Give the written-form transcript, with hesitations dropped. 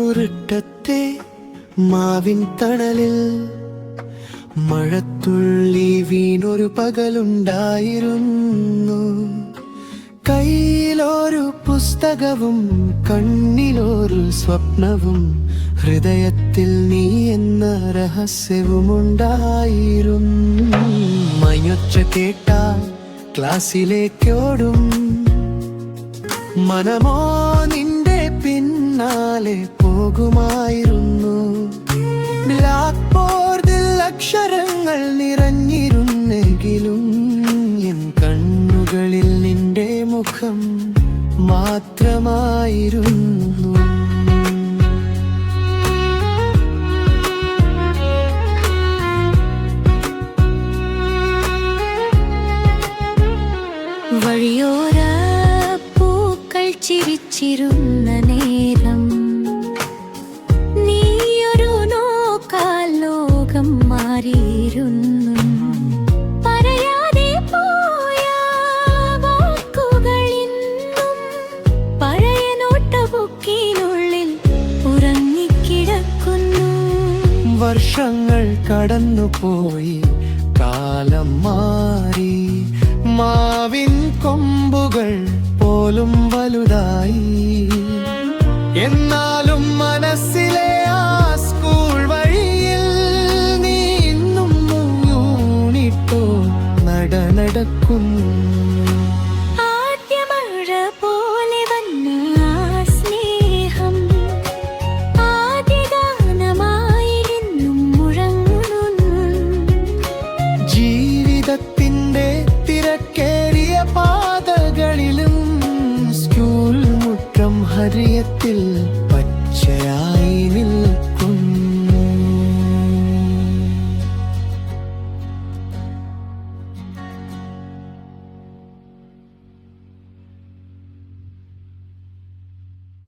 കൂറിട്ടത്തെ മാവിൻ തണലിൽ മഴത്തുള്ളി വീണൊരു പകലുണ്ടായിരുന്നു. കയ്യിലൊരു പുസ്തകവും കണ്ണിലൊരു സ്വപ്നവും ഹൃദയത്തിൽ നീ എന്ന രഹസ്യവുമുണ്ടായിരുന്നു. മയൊച്ച കേട്ടാൽ ക്ലാസ്സിലേക്കോടും മനമോ നിന്റെ പിന്നാലെ പോകുമായിരുന്നു. ബ്ലാക്ക് ബോർഡിൽ അക്ഷരങ്ങൾ നിറഞ്ഞിരുന്നെങ്കിലും എൻ കണ്ണുകളിൽ നിന്റെ മുഖം മാത്രമായിരുന്നു. വഴിയോര പൂക്കൾ ചിരിച്ചിരുന്ന നേരം നീയൊരു നോക്കാൽ ലോകം മാറിയിരുന്നു. പറയാതെ പോയ വാക്കുകളിന്നും പഴയ നോട്ടബുക്കിനുള്ളിൽ ഉറങ്ങിക്കിടക്കുന്നു. വർഷങ്ങൾ കടന്നുപോയി, കാലം മാറി, മാവിൻ കൊമ്പുകൾ പോലും വലുതായി. എന്നാലും മനസ്സിലെ ആ സ്കൂൾ വഴിയിൽ നീ ഇന്നും യൂണിട്ടോ നടക്കുന്നു. ആദ്യമഴ പോലെ വന്ന ആ സ്നേഹം ആദ്യഗാനമായിരുന്നും മുഴങ്ങുന്നു. ജീവിതത്തിന്റെ തിരക്കേറിയ പാതകളിലും സ്കൂൾ മുറ്റം ഹരിയത്തിൽ